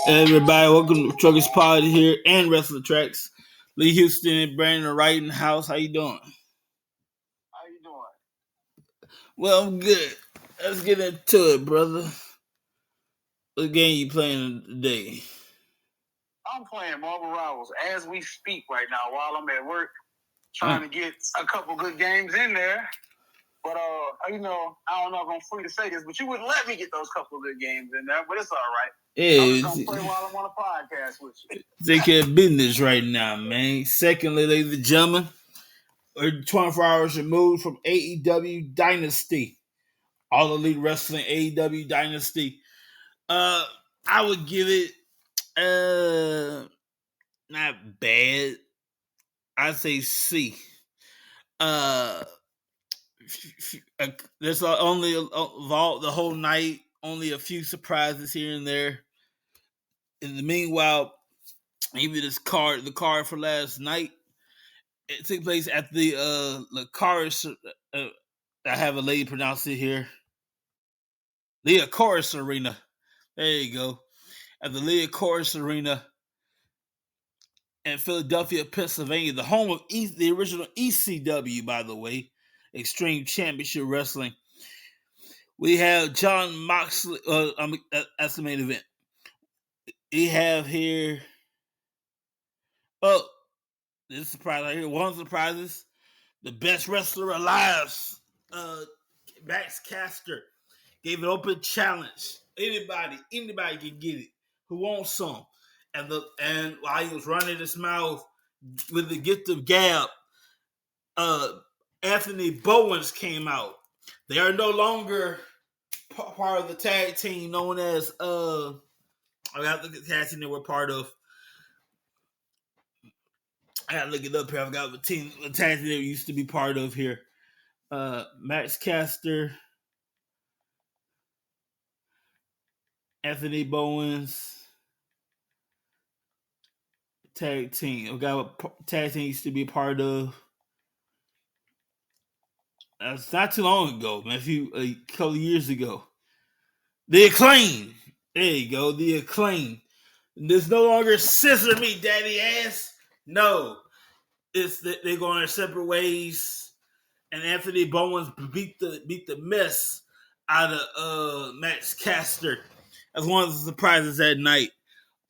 Hey everybody, welcome to Truckers Pod here and Wrestler Tracks. Lee Houston and Brandon are right in the house. How you doing? How you doing? Well, I'm good. Let's get into it, brother. What game you playing today? I'm playing Marvel Rivals as we speak right now while I'm at work, trying to get a couple good games in there. But I don't know if I'm free to say this, but you wouldn't let me get those couple of good games in there. But it's all right. Yeah, I'm just gonna play while I'm on a podcast with you. Take care of business right now, man. Secondly, ladies and gentlemen, we're 24 hours removed from AEW Dynasty, All Elite Wrestling AEW Dynasty. I would give it not bad. I'd say C. There's only vault the whole night. Only a few surprises here and there. In the meanwhile, even the card for last night, it took place at the Lucaris. I have a lady pronounce it here. Liacouras Arena. There you go. At the Liacouras Arena in Philadelphia, Pennsylvania, the home of the original ECW, by the way, Extreme Championship Wrestling. We have John Moxley. That's the main event. We have here. Oh, this surprise right here. One of the surprises. The best wrestler alive, Max Caster, gave an open challenge. Anybody can get it. Who wants some? And while he was running his mouth with the gift of gab, Anthony Bowens came out. They are no longer part of the tag team known as I got to look at the tag team they were part of. I gotta look it up here. I forgot what tag team they used to be part of here. Max Caster, Anthony Bowens, tag team. I got what tag team used to be a part of. That's not too long ago, man. A couple years ago. The Acclaim. There you go. The Acclaim. There's no longer scissor me, daddy ass. No, it's that they're going their separate ways. And Anthony Bowens beat the mess out of Max Caster as one of the surprises that night.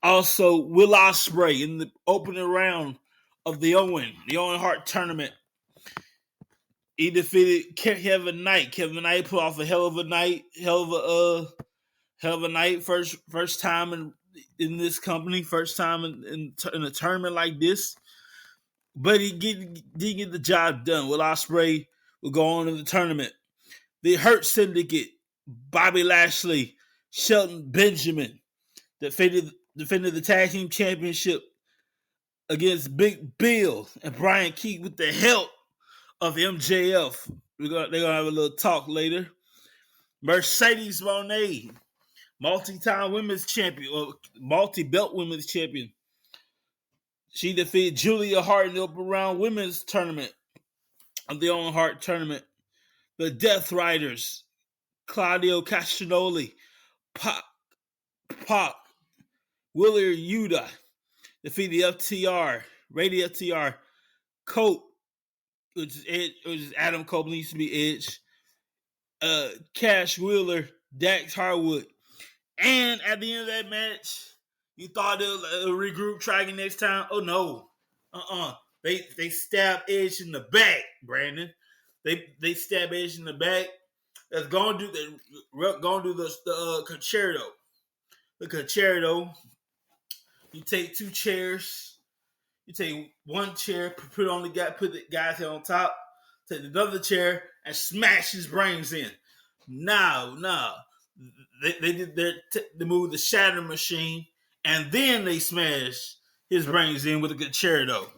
Also, Will Ospreay in the opening round of the Owen Hart tournament. He defeated Kevin Knight. Kevin Knight put off a hell of a night. First time in this company, first time in a tournament like this. But he didn't get the job done. Will Ospreay will go on in the tournament. The Hurt Syndicate, Bobby Lashley, Shelton Benjamin, defended the tag team championship against Big Bill and Brian Keith with the help of MJF. They're gonna have a little talk later. Mercedes Moné, multi-time women's champion or multi-belt women's champion. She defeated Julia Hart in the open round women's tournament of the Owen Hart tournament. The Death Riders, Claudio Castagnoli, Pac, Wheeler Yuta, defeated FTR, Radio FTR, Cope, which is Adam Copeland, used to be Edge, Cash Wheeler, Dax Harwood. And at the end of that match, you thought they'll regroup, try again next time. Oh no. They stab Edge in the back, Brandon. They stab Edge in the back. That's gonna do the concerto. The concerto. You take two chairs. You take one chair, put the guy's head on top. Take another chair and smash his brains in. No. They did they moved the shatter machine, and then they smashed his brains in with a concerto.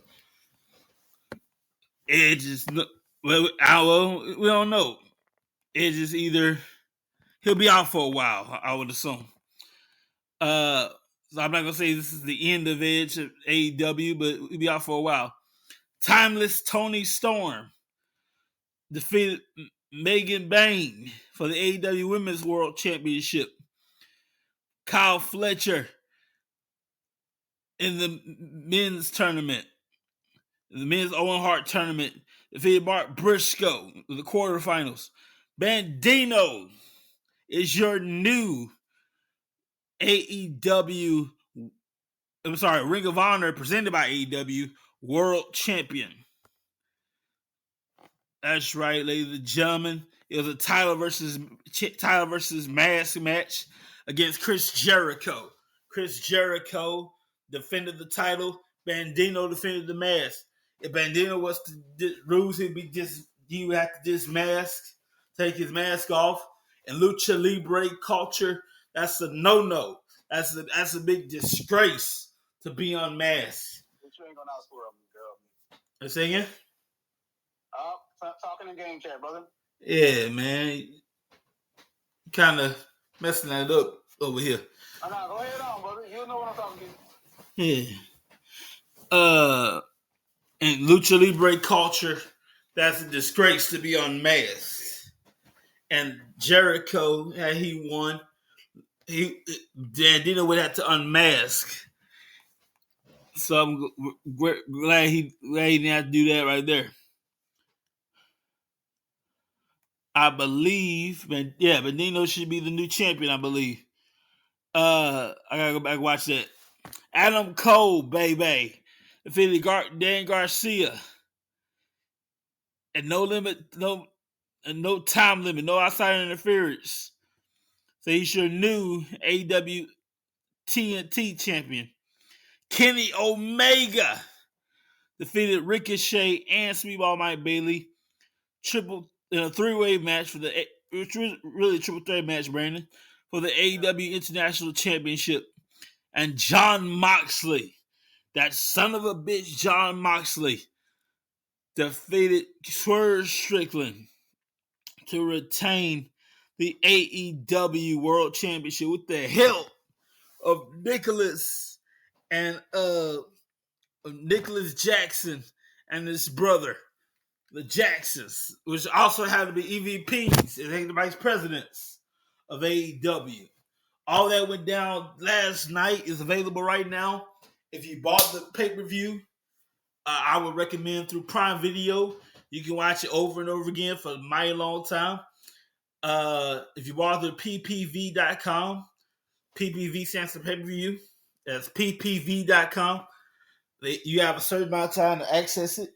It just we don't know. It just either he'll be out for a while, I would assume. So I'm not gonna say this is the end of Edge of AEW, but he'll be out for a while. Timeless Tony Storm defeated Megan Bain for the AEW Women's World Championship. Kyle Fletcher in the men's tournament, the men's Owen Hart tournament, defeated Mark Briscoe in the quarterfinals. Bandino is your new AEW, Ring of Honor presented by AEW World Champion. That's right, ladies and gentlemen. It was a title versus mask match against Chris Jericho. Chris Jericho defended the title. Bandino defended the mask. If Bandino was to lose, he would have to take his mask off. And Lucha Libre culture, that's a no-no. That's a big disgrace to be unmasked. But you ain't gonna outscore him, girl. Let's say again? Talking in game chat, brother. Yeah, man. Kind of messing that up over here. Go ahead on, brother. You know what I'm talking to. Yeah. In Lucha Libre culture, that's a disgrace to be unmasked. And Jericho, had he won, Dandino would have to unmask. So I'm glad he didn't have to do that right there. I believe, Bandino should be the new champion, I believe. I gotta go back and watch that. Adam Cole, baby. Defeated Dan Garcia. And no time limit, no outside interference. So he's your new AEW TNT champion. Kenny Omega defeated Ricochet and Speedball Mike Bailey. In a three-way match which was really a triple threat match, Brandon, for the AEW International Championship. And Jon Moxley, that son of a bitch, Jon Moxley, defeated Swerve Strickland to retain the AEW World Championship with the help of Nicholas Jackson and his brother, the Jacksons, which also had to be EVPs and the vice presidents of AEW. All that went down last night is available right now. If you bought the pay-per-view, I would recommend through Prime Video. You can watch it over and over again for a mighty long time. If you bought through ppv.com, PPV stands for pay-per-view. That's ppv.com. You have a certain amount of time to access it.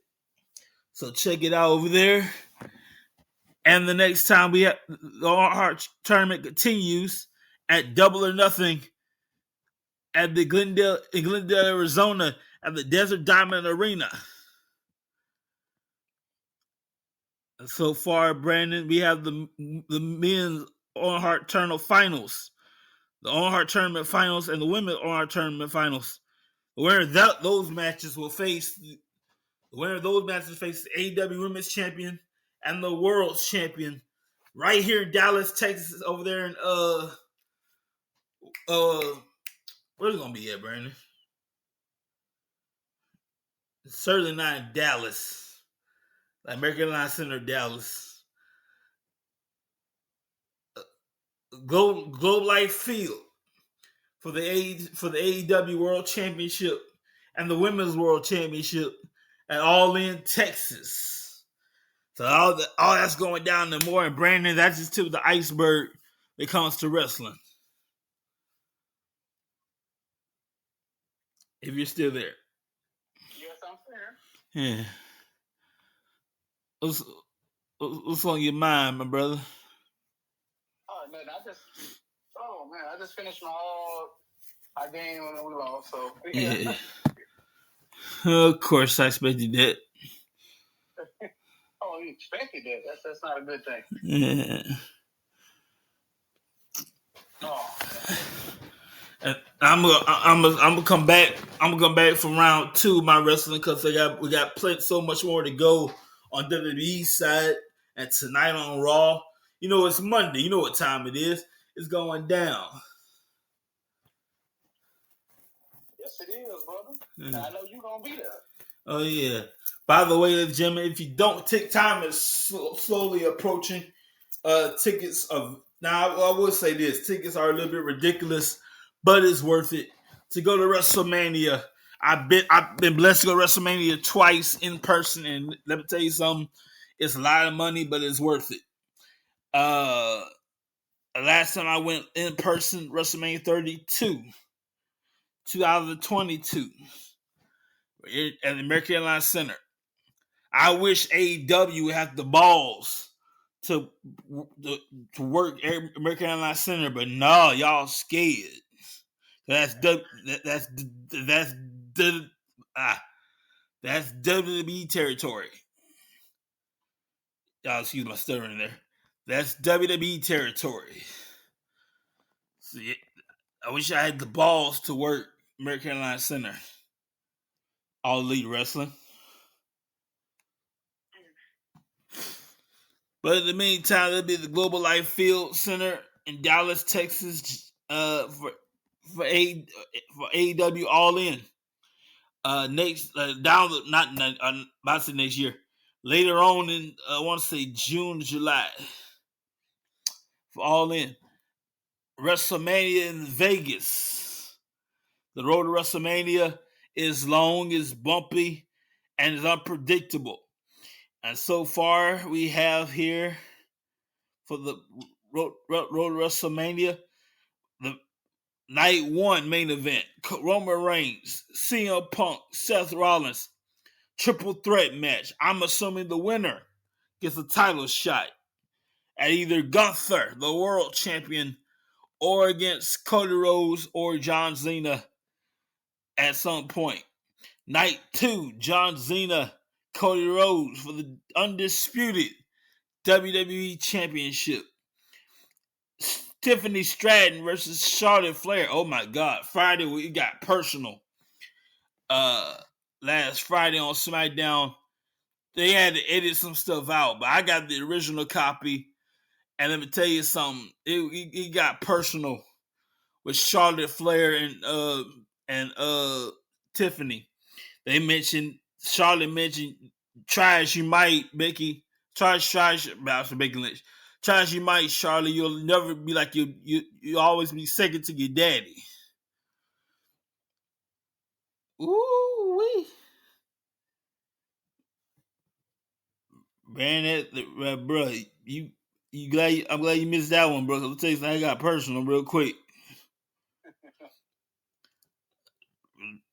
So check it out over there. And the next time the Owen Hart tournament continues at Double or Nothing at the Glendale, Arizona, at the Desert Diamond Arena. So far, Brandon, we have the men's Owen Hart tournament finals, the Owen Hart tournament finals, and the women's Owen Hart tournament finals. The winner of those matches face the AEW Women's Champion and the World's Champion right here in Dallas, Texas, over there in where's it gonna be at, Brandon? It's certainly not in Dallas, like American Airlines Center, Dallas. Globe Life Field for the AEW World Championship and the Women's World Championship at All In, Texas. So all that's going down and more. And Brandon, that's just tip of the iceberg when it comes to wrestling. If you're still there. Yes, I'm there. Yeah. What's on your mind, my brother? Oh man, I just finished my game when we lost. So yeah. Of course, I expected that. Oh, you expected that? That's not a good thing. Yeah. Oh. And I'm gonna come back. I'm gonna come back from round 2 of my wrestling because we got so much more to go on WWE's side. And tonight on Raw, it's Monday. You know what time it is. It's going down. Yes, it is, brother. I know you're gonna be there. Oh yeah. By the way, ladies and gentlemen, if you don't take time is slowly approaching. Tickets of now. I will say this: tickets are a little bit ridiculous, but it's worth it to go to WrestleMania I've been blessed to go to WrestleMania twice in person, and let me tell you something. It's a lot of money, but it's worth it. Last time I went in person, WrestleMania 32, 2022, at the American Airlines Center. I wish AEW would have the balls to work American Airlines Center, but no, y'all scared. That's WWE territory. Y'all excuse my stuttering there. That's WWE territory. See, I wish I had the balls to work American Airlines Center. All Elite Wrestling. But in the meantime, there'll be the Global Life Field Center in Dallas, Texas, for AEW All In. Next about to say next year. Later on in I want to say June, July for All In. WrestleMania in Vegas. The road to WrestleMania is long, is bumpy, and is unpredictable. And so far, we have here for the road to WrestleMania, the night one main event: Roman Reigns, CM Punk, Seth Rollins, triple threat match. I'm assuming the winner gets a title shot at either Gunther, the world champion, or against Cody Rhodes or John Cena at some point. Night 2, John Cena, Cody Rhodes for the undisputed WWE Championship. Tiffany Stratton versus Charlotte Flair. Oh my God. Friday, we got personal. Last Friday on SmackDown, they had to edit some stuff out, but I got the original copy. And let me tell you something. It got personal with Charlotte Flair and Tiffany. Charlotte mentioned try as you might, Becky. Try about Becky Lynch. Try as you might, Charlotte, you'll never be like you always be second to your daddy. Ooh wee. Man, bro, I'm glad you missed that one, bro. I'll tell you something, I got personal real quick.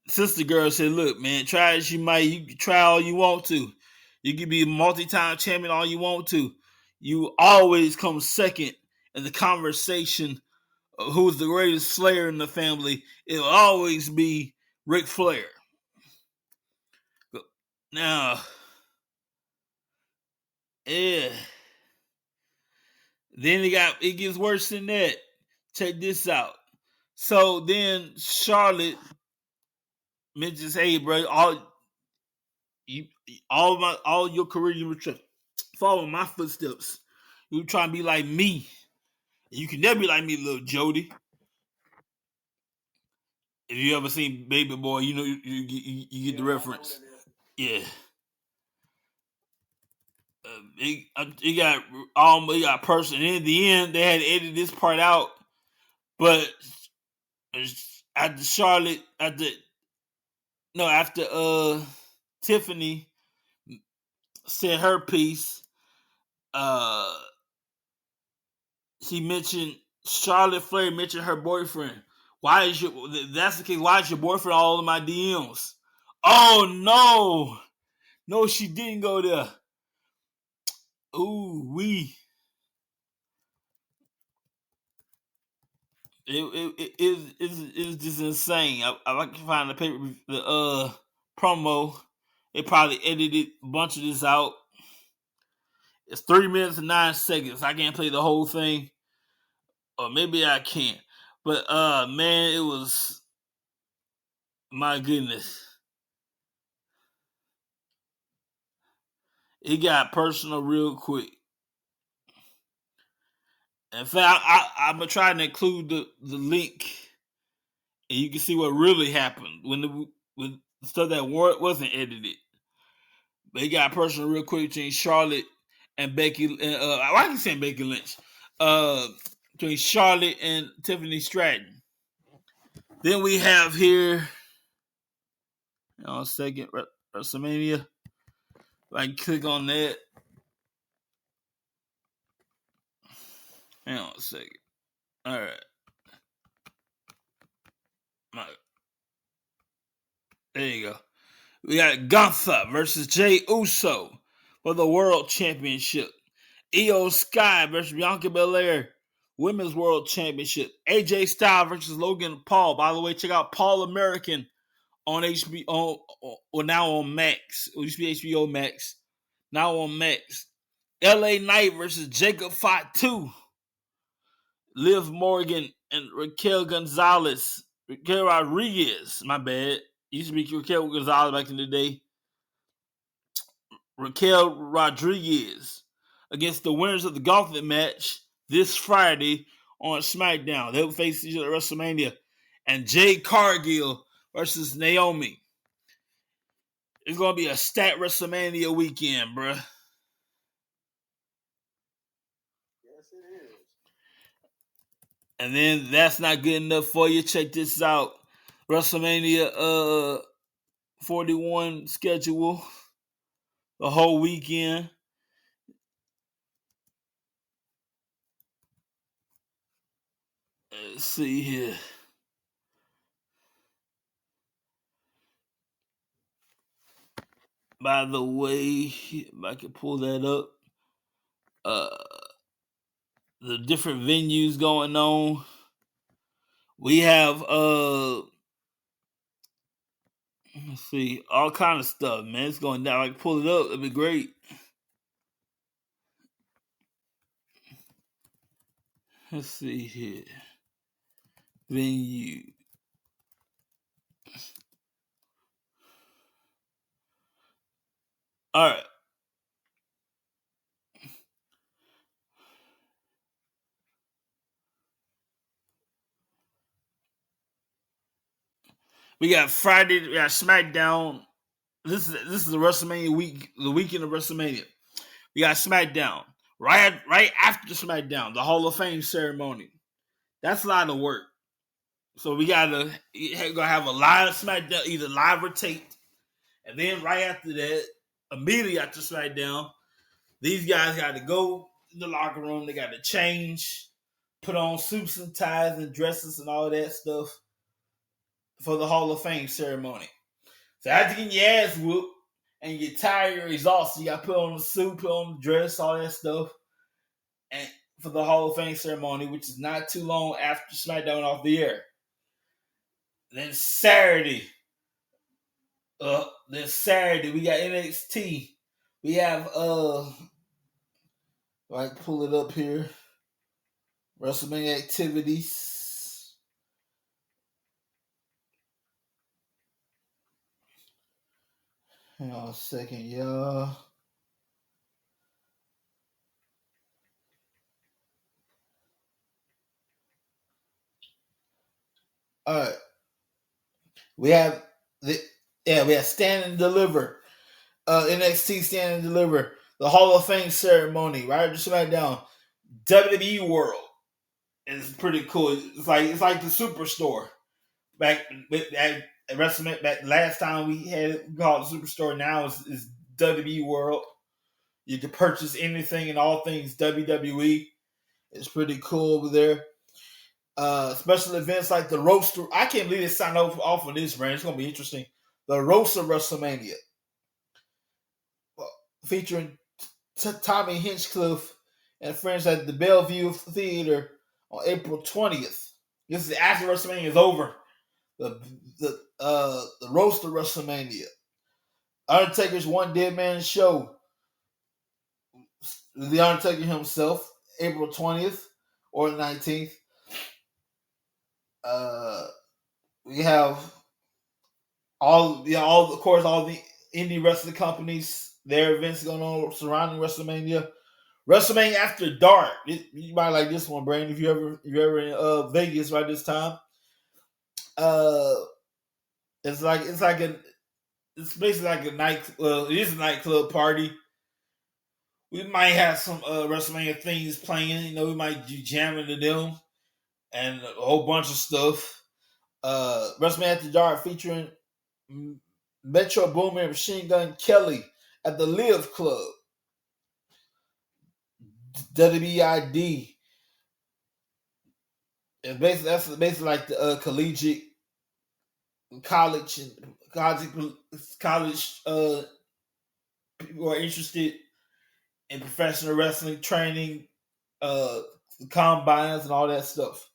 Sister girl said, look, man, try as you might, you can try all you want to. You can be a multi-time champion all you want to. You always come second in the conversation of who's the greatest Slayer in the family. It'll always be Ric Flair. Now, yeah. Then it gets worse than that. Check this out. So then Charlotte mentions, hey, bro, all your career you were trying follow my footsteps. You trying to be like me. You can never be like me, little Jody. If you ever seen Baby Boy, you know you get the reference. Yeah. It got personal. And in the end, they had to edit this part out. But after Tiffany said her piece, she mentioned Charlotte Flair mentioned her boyfriend. That's the case, why is your boyfriend all in my DMs? Oh no, she didn't go there. Ooh wee. It's just insane. I can find the promo. They probably edited a bunch of this out. It's 3 minutes and 9 seconds. I can't play the whole thing. Or maybe I can. But man, it was, my goodness. It got personal real quick. In fact, I'm gonna try to include the link, and you can see what really happened when the stuff that wasn't edited. But it got personal real quick between Charlotte and Becky. I can say Becky Lynch. Between Charlotte and Tiffany Stratton. Then we have here Second WrestleMania. I can click on that. Hang on a second. All right. There you go. We got Gunther versus Jey Uso for the World Championship. Io Sky versus Bianca Belair, Women's World Championship. AJ Styles versus Logan Paul. By the way, check out Paul American on HBO, or now on Max. It used to be HBO Max. Now on Max. LA Knight versus Jacob Fatu. Liv Morgan and Raquel Rodriguez. My bad. It used to be Raquel Gonzalez back in the day. Raquel Rodriguez against the winners of the gauntlet match this Friday on SmackDown. They'll face each other at WrestleMania. And Jade Cargill versus Naomi. It's going to be a stacked WrestleMania weekend, bruh. Yes, it is. And then that's not good enough for you. Check this out. WrestleMania 41 schedule. The whole weekend. Let's see here. By the way, if I can pull that up, the different venues going on. We have let's see, all kind of stuff, man. It's going down. I can pull it up. It'd be great. Let's see here. Venue. All right. We got Friday. We got SmackDown. This is the WrestleMania week. The weekend of WrestleMania. We got SmackDown. Right after SmackDown, the Hall of Fame ceremony. That's a lot of work. So we gonna have a live SmackDown, either live or taped. And then right after that, immediately after SmackDown, these guys got to go to the locker room. They got to change, put on suits and ties and dresses and all that stuff for the Hall of Fame ceremony. So after getting your ass whooped and you're tired or exhausted, you got to put on the suit, put on the dress, all that stuff, and for the Hall of Fame ceremony, which is not too long after SmackDown off the air. Then Saturday, we got NXT. We have like pull it up here. WrestleMania activities. Hang on a second, y'all. All right. We have Stand and Deliver. NXT Stand and Deliver. The Hall of Fame ceremony, right after SmackDown. WWE World. It's pretty cool. It's like the Superstore. Back at WrestleMania, back last time we had it, we called it Superstore. Now is WWE World. You can purchase anything and all things WWE. It's pretty cool over there. Special events like the Roaster. I can't believe they signed off of this, man. It's going to be interesting. The Roaster WrestleMania. Featuring Tommy Hinchcliffe and friends at the Bellevue Theater on April 20th. This is after WrestleMania is over. The Roaster WrestleMania. Undertaker's One Dead Man Show. The Undertaker himself, April 20th or 19th. We have all the indie wrestling companies, their events going on surrounding WrestleMania. WrestleMania After Dark. You might like this one, Brandon, if you're ever in Vegas right this time. It's basically like a it is a nightclub party. We might have some WrestleMania things playing. We might do jamming to them and a whole bunch of stuff. WrestleMania After Dark featuring Metro Boomin and Machine Gun Kelly at the Live Club. WBID. And basically, that's basically like the collegiate college and college people who are interested in professional wrestling training, uh, combines and all that stuff.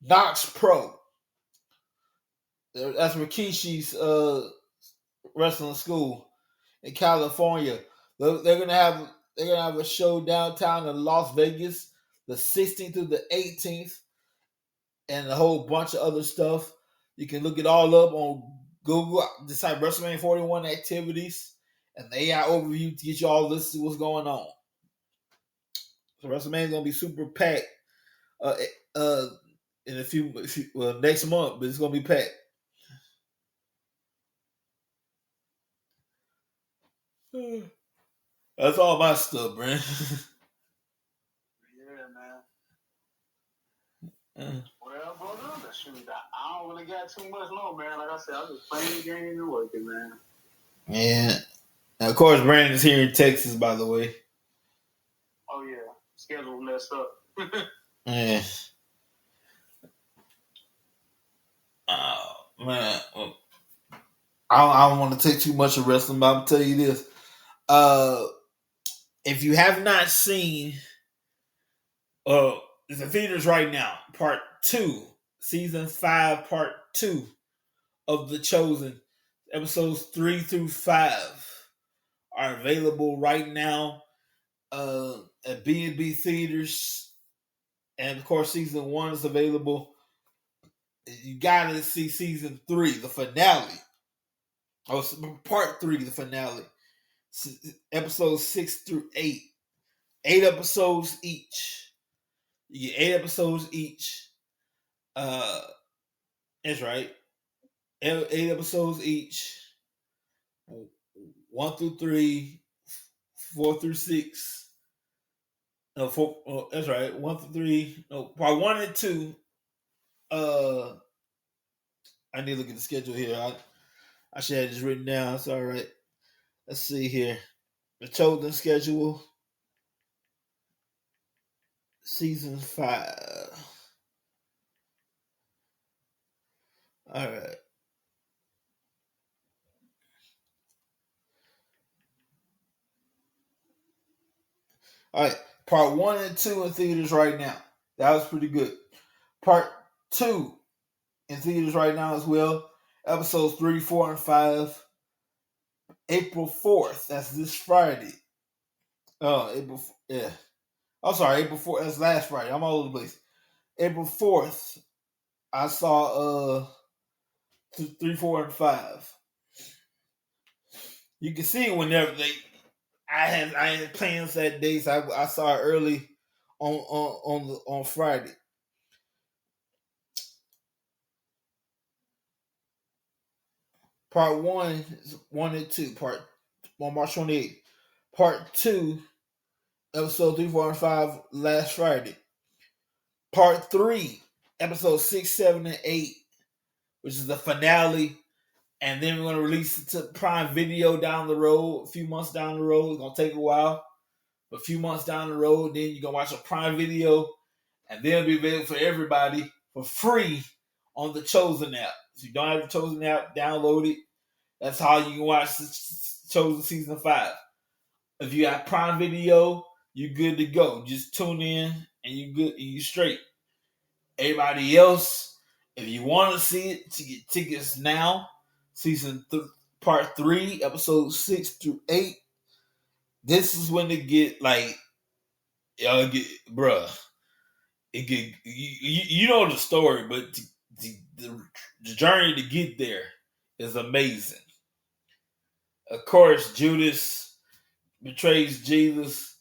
Knox Pro. That's Rikishi's wrestling school in California. They're gonna have a show downtown in Las Vegas, the 16th through the 18th, and a whole bunch of other stuff. You can look it all up on Google. Just type WrestleMania 41 activities and the AI overview to get you all this, see what's going on. So WrestleMania is gonna be super packed in a few next month, but it's gonna be packed. That's all my stuff, man. Yeah, man. Well, brother, shoot, I don't really got too much no, man. Like I said, I'm just playing the game and working, man. Yeah. And of course, Brandon's here in Texas, by the way. Oh, yeah. Schedule messed up. Yeah. Man. I don't want to take too much of wrestling, but I'll tell you this. If you have not seen it's in theaters right now, part 2, season 5, part 2 of The Chosen, episodes 3 through 5 are available right now at B&B theaters, and of course season 1 is available. You gotta see season 3, the finale. Part 3, the finale, episodes 6 through 8. 8 episodes each. You get 8 episodes each. That's right. 8 episodes each. 1 through 3, 4 through 6. No, 4. Oh, that's right. 1 through 3. No, part 1 and 2. I need to look at the schedule here. I should have this written down. It's all right. Let's see here. The Chosen schedule. Season 5. All right. All right. Part 1 and 2 in theaters right now. That was pretty good. Part 2 in theaters right now as well. Episodes 3, 4, and 5. April 4th. That's this Friday. Yeah. I'm sorry, April 4th. That's last Friday. I'm all over the place. April 4th, I saw 3, 4, and 5. You can see whenever I had plans that day, so I saw it early on Friday. Part 1 is 1 and 2. Part on March 28th. Part 2, episode 3, 4, and 5 last Friday. Part 3, episode 6, 7, and 8, which is the finale. And then we're going to release it to Prime Video down the road, a few months down the road. It's going to take a while. But a few months down the road, then you're going to watch a Prime Video. And then it'll be available for everybody for free on the Chosen app. So if you don't have the Chosen app, download it. That's how you can watch Chosen Season 5. If you got Prime Video, you're good to go. Just tune in and you good and you straight. Everybody else, if you want to see it, to get tickets now, part 3, episodes 6 through 8. This is when it get like, y'all get, bruh. It get you know the story, but the journey to get there is amazing. Of course, Judas betrays Jesus,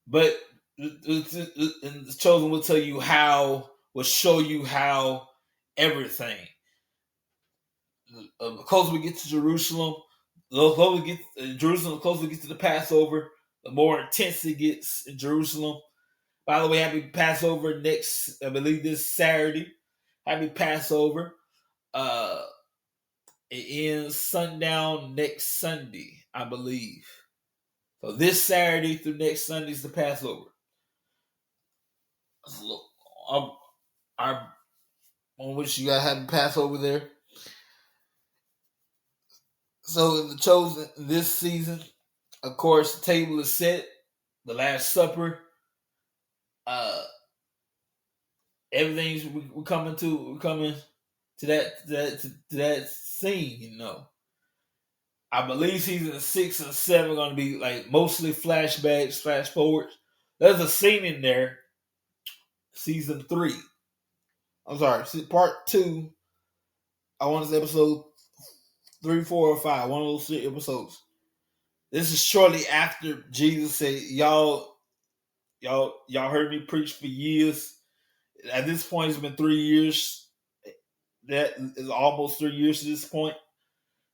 but the Chosen will tell you how, will show you how everything. The closer we get to Jerusalem, the closer we get to Jerusalem, the closer we get to the Passover, the more intense it gets in Jerusalem. By the way, happy Passover next, I believe this Saturday. Happy Passover. It ends sundown next Sunday, I believe. So this Saturday through next Sunday is the Passover. So, our on which you gotta have the Passover there. So in the Chosen this season, of course, the table is set. The Last Supper. Everything's we're coming to that scene. I believe season 6 and 7 are gonna be like mostly flashbacks, flash forwards. There's a scene in there. Season 3. I'm sorry, part 2. I want to say episode 3, 4, or 5. One of those episodes. This is shortly after Jesus said, "Y'all heard me preach for years." At this point, it's been 3 years. That is almost 3 years to this point.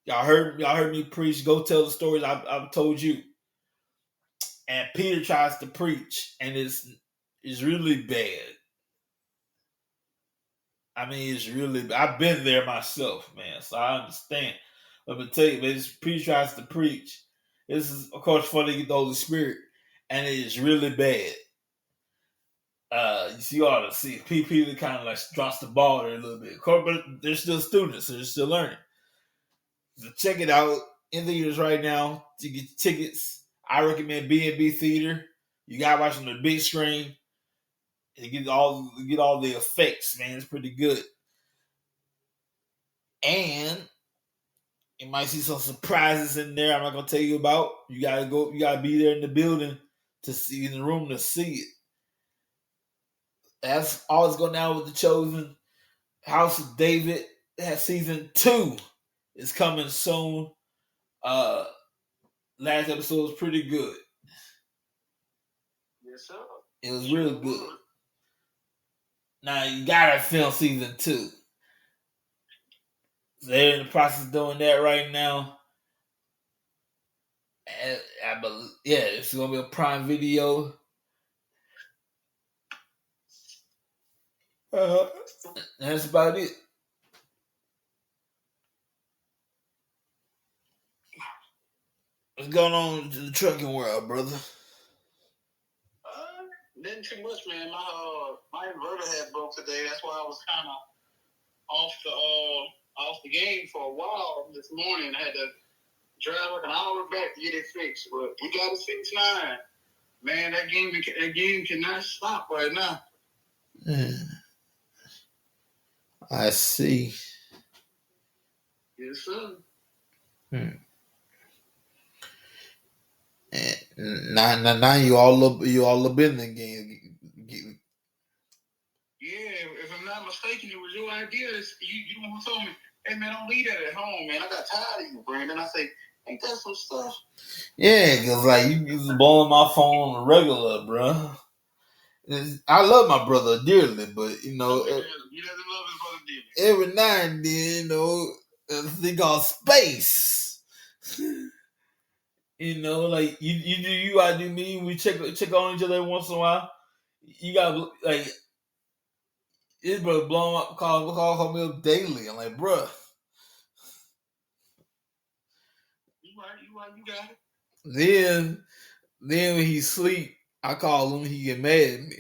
Y'all heard me preach. Go tell the stories I've told you. And Peter tries to preach, and it's really bad. I mean, it's really. I've been there myself, man, so I understand. Let me tell you, man, Peter tries to preach. This is, of course, for the Holy Spirit, and it is really bad. You ought to see Peter kind of like drops the ball there a little bit. Of course, but they're still students, so they're still learning. So check it out in theaters right now. To get tickets, I recommend B&B Theater. You gotta watch on the big screen and get all the effects, man. It's pretty good. And you might see some surprises in there. I'm not gonna tell you about. You gotta be there in the building to see, in the room to see it. That's always going down with The Chosen. House of David. That season 2 is coming soon. Last episode was pretty good. Yes, sir. It was real good. Now you gotta film season 2. So they're in the process of doing that right now. And I believe, it's gonna be a Prime Video. That's about it. What's going on in the trucking world, brother? Didn't too much, man. My inverter had broke today. That's why I was kind of off the game for a while this morning. I had to drive like an hour back to get it fixed, but we got it fixed now. Man, that game cannot stop right now. I see. Yes, sir. And now you all up in the game. Yeah, if I'm not mistaken, it was your idea. You the one who told me, "Hey man, don't leave that at home, man. I got tired of you, Brandon." I say, "Ain't that some stuff?" Yeah, because like you was blowing my phone on the regular, bro. I love my brother dearly, but he doesn't love his brother dearly. Every now and then, a thing called space. Like you do you, I do me. We check on each other once in a while. You got like his brother blowing up, call me up daily. I'm like, bro. You right, you got it. Then when he sleep, I call him. He get mad at me.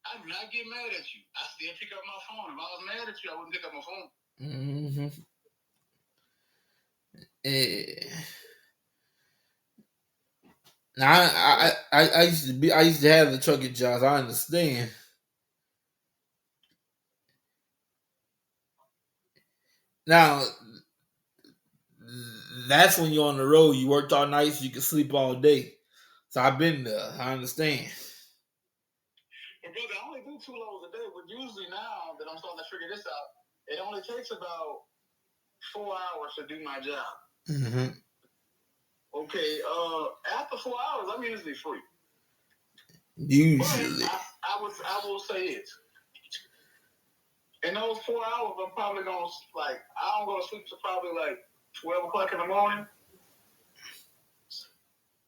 I do not get mad at you. I still pick up my phone. If I was mad at you, I wouldn't pick up my phone. Mm-hmm. Yeah. Now I used to have the trucking jobs. I understand. Now that's when you're on the road. You worked all night, so you can sleep all day. So I've been there. I understand. But brother, I only do 2 loads a day. But usually now that I'm starting to figure this out, it only takes about 4 hours to do my job. Mm-hmm. Okay. After 4 hours, I'm usually free. Usually, but I will say it. In those 4 hours, I'm probably gonna I don't go to sleep till probably like 12 o'clock in the morning.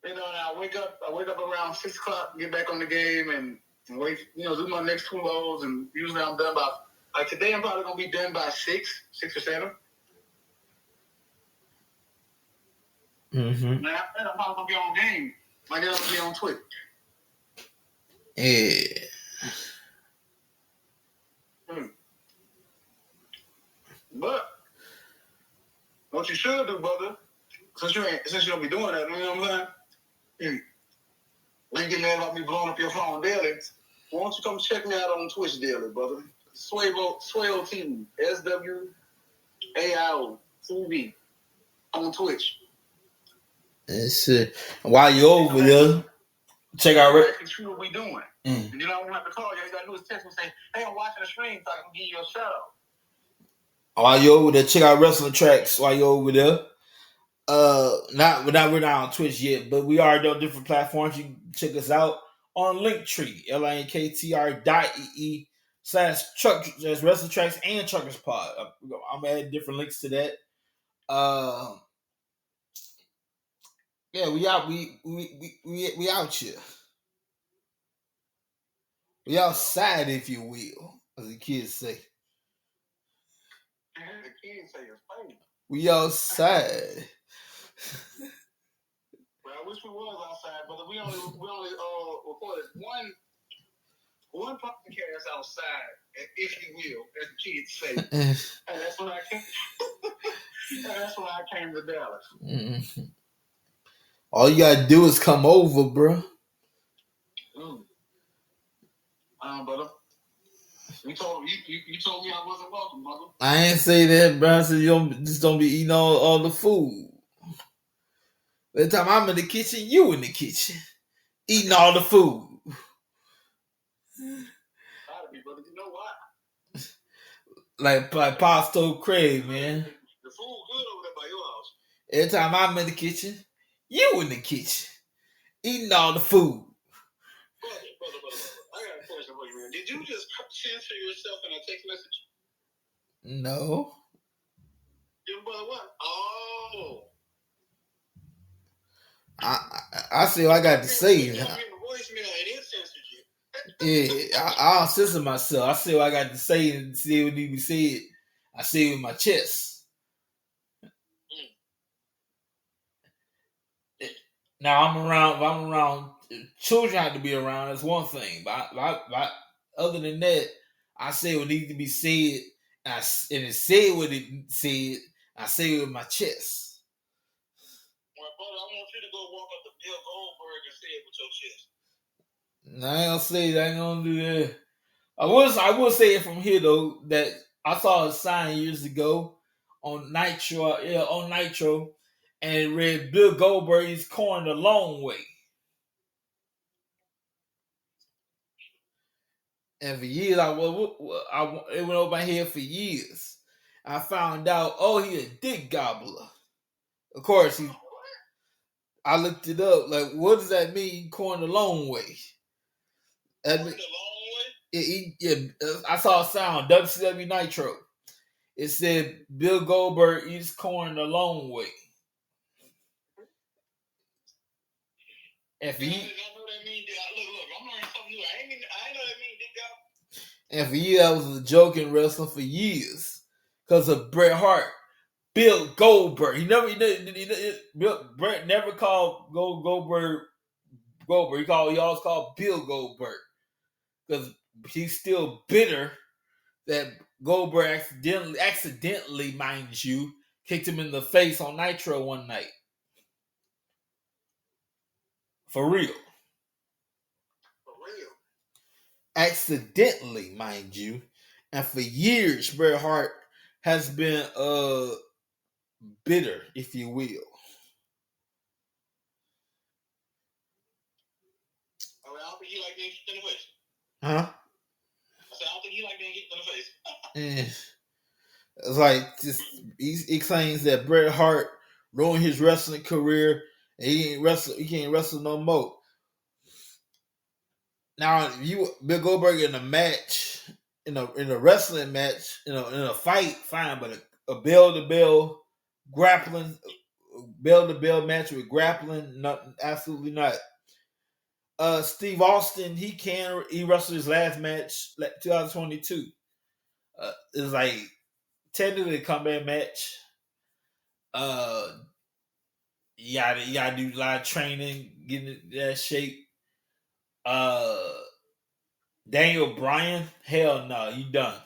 And I wake up around 6 o'clock, get back on the game, and wait, do my next 2 loads. And usually I'm done by, like today, I'm probably gonna be done by 6 or 7. Mm-hmm. Now, I'm probably gonna be on game. Like they'll be on Twitch. Yeah. But what you should do, brother, since you don't be doing that, you know what I'm saying? Like getting mad about me blowing up your phone daily. Why don't you come check me out on Twitch daily, brother? Swayo TV, SWAIO TV on Twitch. That's it. While you're over there, check out. See what we doing. And you don't have to call you. You gotta do is text me and say, "Hey, I'm watching the stream, so I can give you a shout out." While you're over there, check out Wrestling Tracks. While you're over there, we're not on Twitch yet, but we are on different platforms. You can check us out on Linktree, linktr.ee/truck Wrestling Tracks and Truckers Pod. I'm adding different links to that. Yeah, we out. We out here. We outside, if you will, as the kids say. The kids say it's funny. We outside. Well, I wish we was outside, but we only recorded one podcast outside, if you will, as the kids say. And that's when I came. That's when I came to Dallas. Mm-hmm. All you gotta do is come over, bro. Brother. You told me I wasn't welcome, brother. I ain't say that, bro. I said you don't be eating all the food. By the time I'm in the kitchen, you in the kitchen eating all the food. Gotta be, brother. You know why? Like Pasto Craig, man. The food good over there by your house. Every time I'm in the kitchen, you in the kitchen eating all the food. Brother. I got a question for you, man. Did you just censor yourself in a text message? No. Your brother what? Oh. I see what I got to say. Yeah, I'll censor myself. I see what I got to say and see what need to be said. I say it with my chest. Now I'm around. Children have to be around. That's one thing. But other than that, I say what needs to be said, and it said what it said. I say it with my chest. Well, brother, I want you to go walk up to Bill Goldberg and say it with your chest. I ain't gonna say that. I ain't gonna do that. I will say it from here though that I saw a sign years ago on Nitro, and it read Bill Goldberg is cornered a long way. And for years, it went over my head for years. I found out, he a dick gobbler. Of course, I looked it up. Like, what does that mean? Cornered a long way. That mean, I saw a sound WCW Nitro. It said Bill Goldberg eats corn a long way. And for you, that was a joke in wrestling for years because of Bret Hart. Bill Goldberg. Bret never called Goldberg. He always called Bill Goldberg because he's still bitter that Goldberg accidentally, mind you, kicked him in the face on Nitro one night. For real. Accidentally, mind you. And for years, Bret Hart has been bitter, if you will. I don't think he like being kicked in the face. Huh? I said, I don't think he like being kicked in the face. It's like he claims that Bret Hart ruined his wrestling career and he can't wrestle no more. Now, Bill Goldberg in a match, in a wrestling match, in a fight, fine, but a bell-to-bell grappling, bell-to-bell match with grappling, absolutely not. Steve Austin, he wrestled his last match, 2022. It's like technically a comeback match. You gotta do a lot of training, getting in that shape. Daniel Bryan, hell no, you done.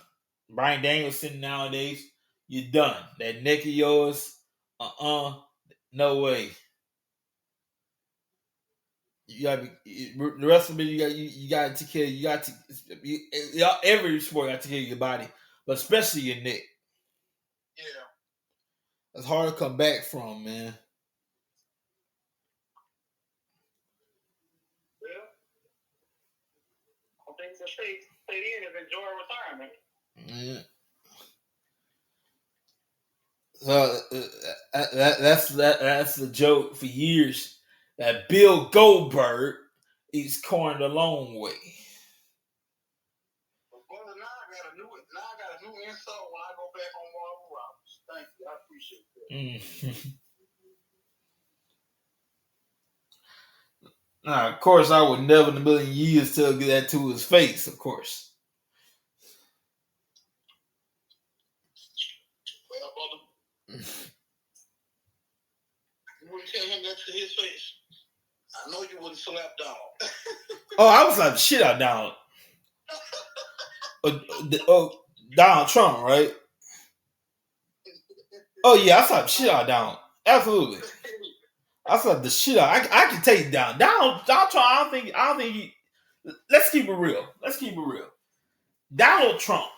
Brian Danielson nowadays, you done. That neck of yours, no way. You gotta be the rest of it. You gotta take care. You got to every sport. You got to take care of your body, but especially your neck. Yeah. It's hard to come back from, man. Well, I think the stay in and enjoy retirement. Yeah. So that's the joke for years that Bill Goldberg eats corn the long way. But brother, now I got a new insult when I go back on Marvel Roberts. Thank you, I appreciate that. Now, of course, I would never in a million years tell that to his face. Of course. Well, brother, you wouldn't tell him that to his face. I know you wouldn't slap Donald. Oh, I was like shit out Donald. Donald Trump, right? Oh yeah, I slapped shit out Donald. Absolutely. I slapped the shit out. I can take down Donald Trump. I don't think he. Let's keep it real. Donald Trump.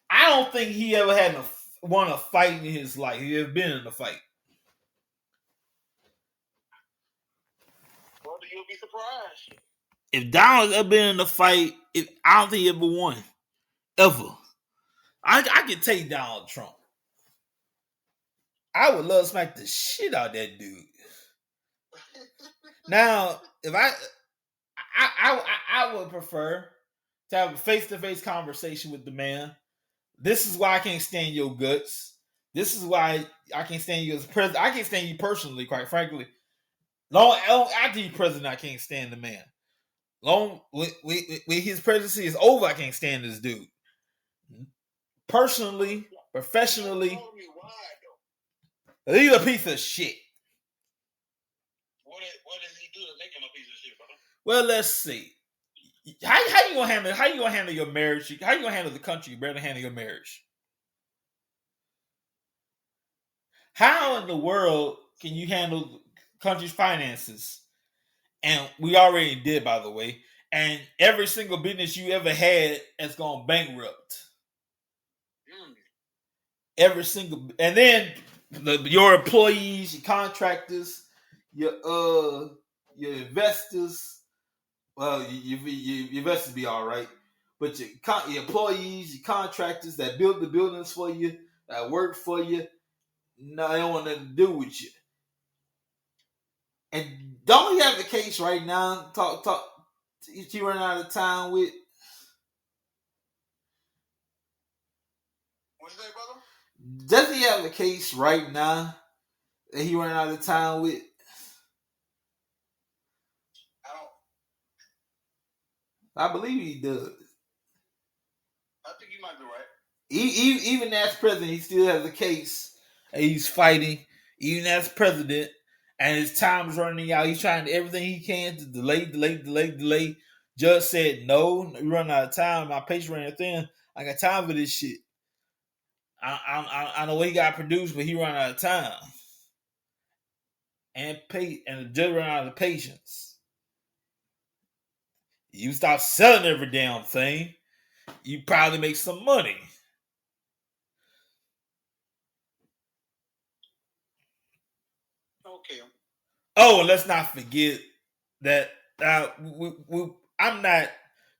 I don't think he ever had won a fight in his life. He ever been in a fight. Brother, you'll be surprised. If Donald's ever been in a fight, I don't think he ever won. Ever. I can take Donald Trump. I would love to smack the shit out of that dude. Now, if I would prefer to have a face-to-face conversation with the man. This is why I can't stand your guts. This is why I can't stand you as president. I can't stand you personally, quite frankly. Long after you're president, I can't stand the man. Long when his presidency is over, I can't stand this dude. Personally, professionally, he's a piece of shit. What does he do to make him a piece of shit, brother? Well, let's see. How you gonna handle your marriage? How you gonna handle the country? You better handle your marriage. How in the world can you handle the country's finances? And we already did, by the way. And every single business you ever had has gone bankrupt. Every single, and then your employees, your contractors, your investors. Well, your investors be all right, but your employees, your contractors that build the buildings for you, that work for you, no, they don't want nothing to do with you. And don't you have the case right now? Talk. You run out of time with. What's that, brother? Does he have a case right now that he ran out of time with? I believe he does. I think you might be right. Even as president, he still has a case that he's fighting. Even as president, and his time is running out. He's trying everything he can to delay. Judge said, no, you run out of time. My patience ran thin. I got time for this shit. I know what he got produced, but he ran out of time. And the judge ran out of patience. You stop selling every damn thing, you probably make some money. Okay. Oh, and let's not forget that I'm not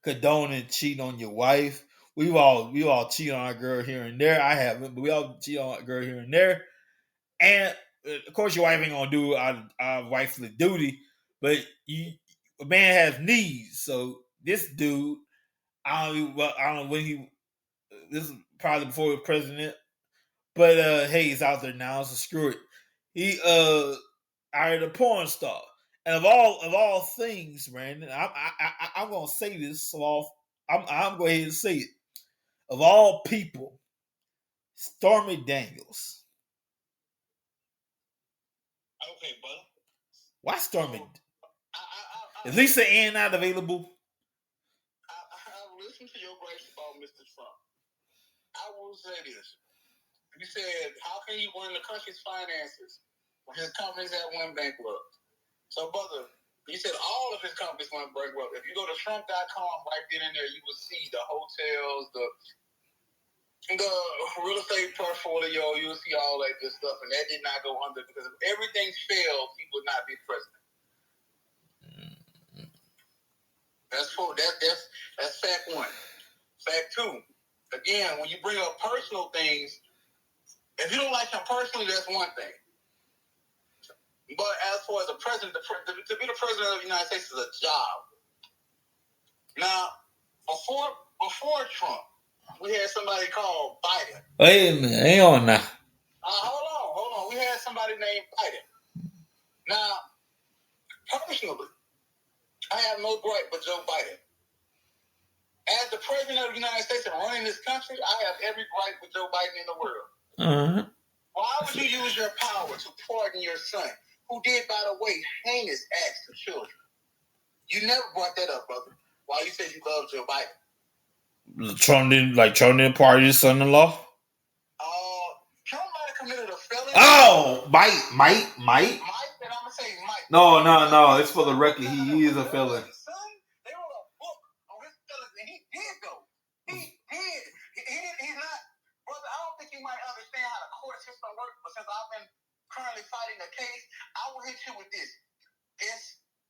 condoning cheating on your wife. We all cheat on our girl here and there. I haven't, but we all cheat on our girl here and there. And of course, your wife ain't gonna do our wifely duty, but a man has needs. So this dude, I don't know when he. This is probably before he was president, but hey, he's out there now, so screw it. He hired a porn star, and of all things, Brandon, I'm gonna say this. I'm going ahead and say it. Of all people, Stormy Daniels. Okay, brother. Why Stormy? Is Lisa Ann not available? I listened to your gripes about Mr. Trump. I will say this. You said, how can he run the country's finances when his companies have went bankrupt? So, brother, you said all of his companies went bankrupt. If you go to Trump.com, right then and there, you will see the hotels, the real estate portfolio, you will see all that good stuff. And that did not go under because if everything failed, he would not be president. That's fact one. Fact two, again, when you bring up personal things, if you don't like him personally, that's one thing. But as far as the president, to be the president of the United States is a job. Now, before Trump, we had somebody called Biden. Wait a minute, hang on now. Hold on. We had somebody named Biden. Now, personally, I have no gripe with Joe Biden. As the president of the United States and running this country, I have every gripe with Joe Biden in the world. Uh-huh. Why would you use your power to pardon your son, who did, by the way, heinous acts to children? You never brought that up, brother. Why you said you love Joe Biden? Trump didn't pardon his son-in-law? Trump might have committed a felony. Oh, Mike. Mike, and I'm going to say Mike. No. It's for the record. He is a felon. They wrote a book on his felony, and he did, though. He did. He's not. Brother, I don't think you might understand how the court system works, but since I've been currently fighting the case, I will hit you with this.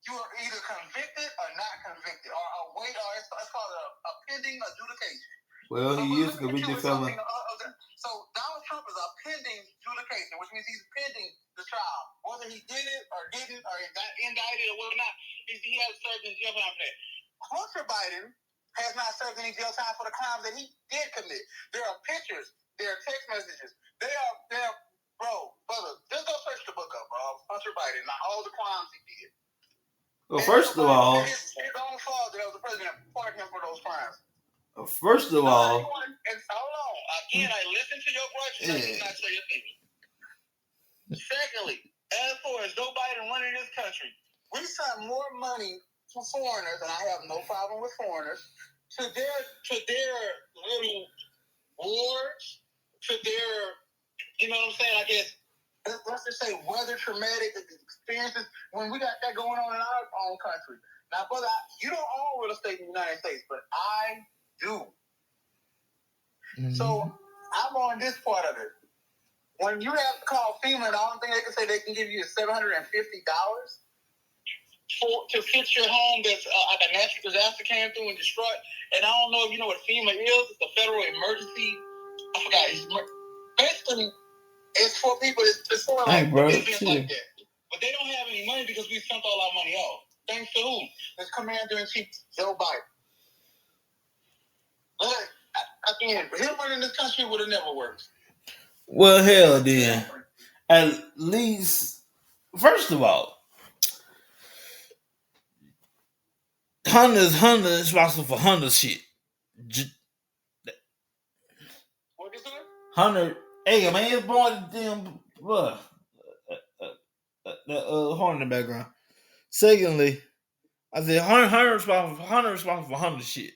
You are either convicted or not convicted, or it's called a pending adjudication. Well, he is a convicted felon. So Donald Trump is a pending adjudication, which means he's pending the trial. Whether he did it or didn't, or got indicted or whatnot, he has served in jail time for that. Hunter Biden has not served any jail time for the crimes that he did commit. There are pictures, there are text messages. Brother, just go search the book up, bro. Hunter Biden, not all the crimes he did. Well, first of all, his own father that was the president pardoned him for those crimes. First of all, hold on. Again, I listen to your questions. I do not say your opinion. Secondly, as far as Joe Biden running this country, we send more money to foreigners, and I have no problem with foreigners, to their little wars, to their, you know what I'm saying? I guess let's just say weather traumatic experiences when we got that going on in our own country. Now, brother, you don't own real estate in the United States, but I do. Mm-hmm. So I'm on this part of it. When you have to call FEMA, the only thing they can say they can give you is $750 to fix your home that's like a natural disaster came through and destroyed. And I don't know if you know what FEMA is. It's a federal emergency. I forgot. Basically, it's for people. It's for like events like that. But they don't have any money because we sent all our money off. Thanks to who? It's Commander-in-Chief Joe Biden. Again, him running this country would have never worked. Well, hell, then. At least, first of all, Hunter's responsible for Hunter's shit. What is it? Hunter, hey, man, it's born to damn, horn in the background. Secondly, I said Hunter responsible for Hunter's shit.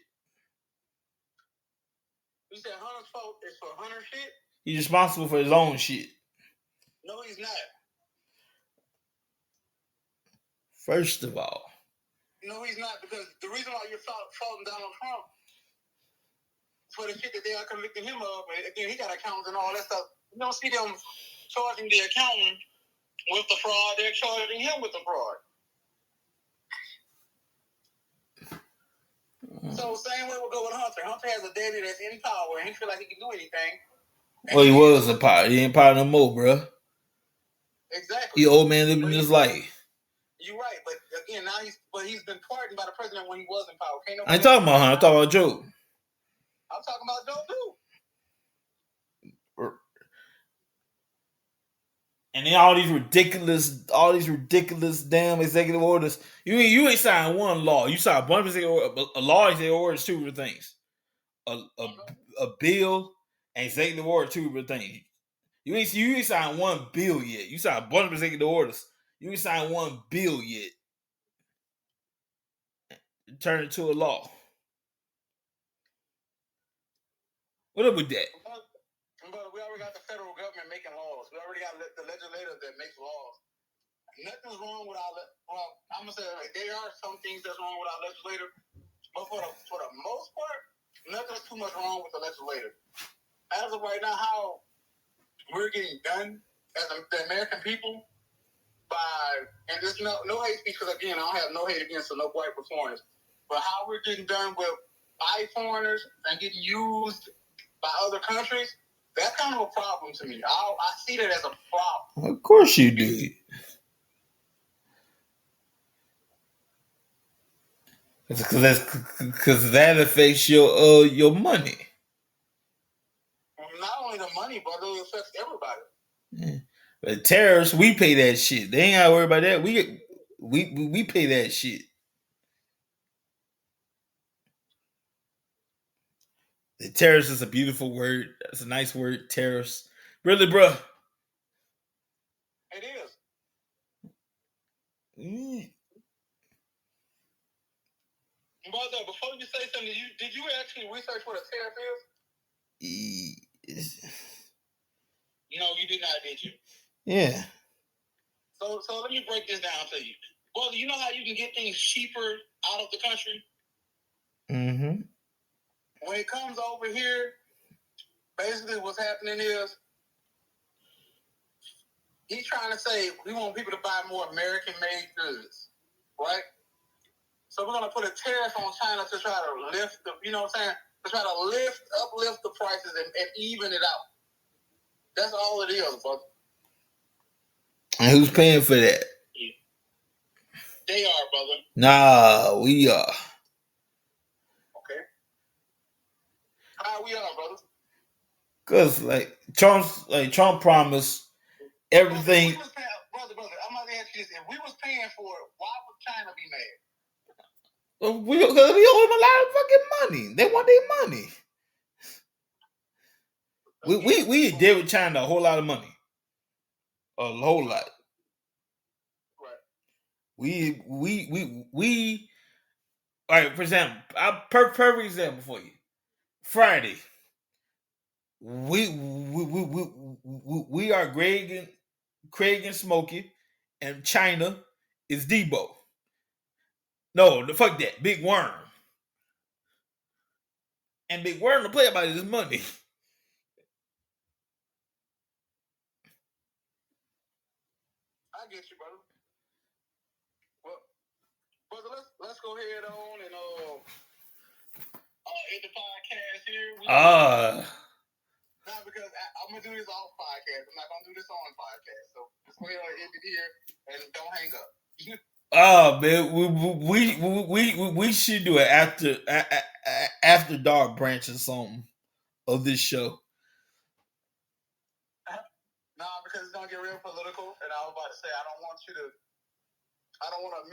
You said Hunter's fault is for Hunter's shit? He's responsible for his own shit. No, he's not. First of all. No, he's not, because the reason why you're faulting Donald Trump for the shit that they are convicting him of, and again, he got accountants and all that stuff. You don't see them charging the accountant with the fraud, they're charging him with the fraud. So same way we'll go with Hunter. Hunter has a daddy that's in power and he feel like he can do anything. Well, he was a power. He ain't power no more, bro. Exactly. He old man living his life. You're right, but again, now he's been pardoned by the president when he was in power. I ain't talking about Hunter. I'm talking about Joe. I'm talking about Joe too. And then all these ridiculous damn executive orders. You ain't signed one law. You signed a bunch of executive orders. A law, executive orders, two different things. A bill and executive order, two different things. You ain't signed one bill yet. You signed a bunch of executive orders. You can sign one bill yet. Turn it to a law. What up with that? But we already got the federal government making laws. We already got the legislators that make laws. Nothing's wrong with our. Well, I'm gonna say like, there are some things that's wrong with our legislator, but for the most part, nothing's too much wrong with the legislator. As of right now, how we're getting done as the American people by, and there's no hate speech, because again, I don't have no hate against no white foreigners, but how we're getting done with white foreigners and getting used by other countries, that's kind of a problem to me. I see that as a problem. Of course you do. Because that affects your money. Not only the money, but it affects everybody. Yeah. But tariffs, we pay that shit. They ain't gotta worry about that. We pay that shit. The tariffs is a beautiful word. That's a nice word. Tariffs, really, bro. It is. Brother, before you say something, did you actually research what a tariff is? No, you did not, did you? Yeah. So let me break this down to you. Brother, you know how you can get things cheaper out of the country? Mm-hmm. When it comes over here, basically what's happening is he's trying to say we want people to buy more American-made goods, right? So we're going to put a tariff on China to try to lift the, you know what I'm saying? To try to uplift the prices and even it out. That's all it is, brother. And who's paying for that? They are, brother. Nah, we are. Okay. How we are, brother? Cause Trump promised everything. Brother, I'm gonna ask you this: if we was paying for it, why would China be mad? We owe them a lot of fucking money. They want their money. We did with China a whole lot of money. A whole lot. Right. We all right, for example, perfect example for you. Friday. We are Craig and Smokey, and China is Debo. No, fuck that. Big Worm. And Big Worm to play about his money. I get you, brother. Well, brother, let's go ahead on and end the podcast here. Not because I'm gonna do this off podcast. I'm not gonna do this on podcast. So let's go ahead and end it here and don't hang up. Oh man, we should do it after dark branch or something of this show. Nah, because it's gonna get real political, and I was about to say I don't want to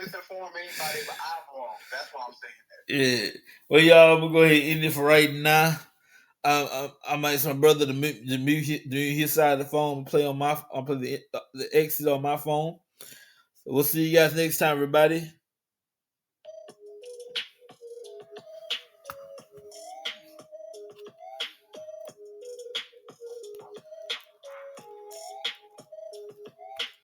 misinform anybody, but I'm wrong. That's why I'm saying that. Yeah. Well, y'all, we'll go ahead and end it for right now. I might ask my brother to mute his side of the phone and I'll play the exit on my phone. So we'll see you guys next time, everybody.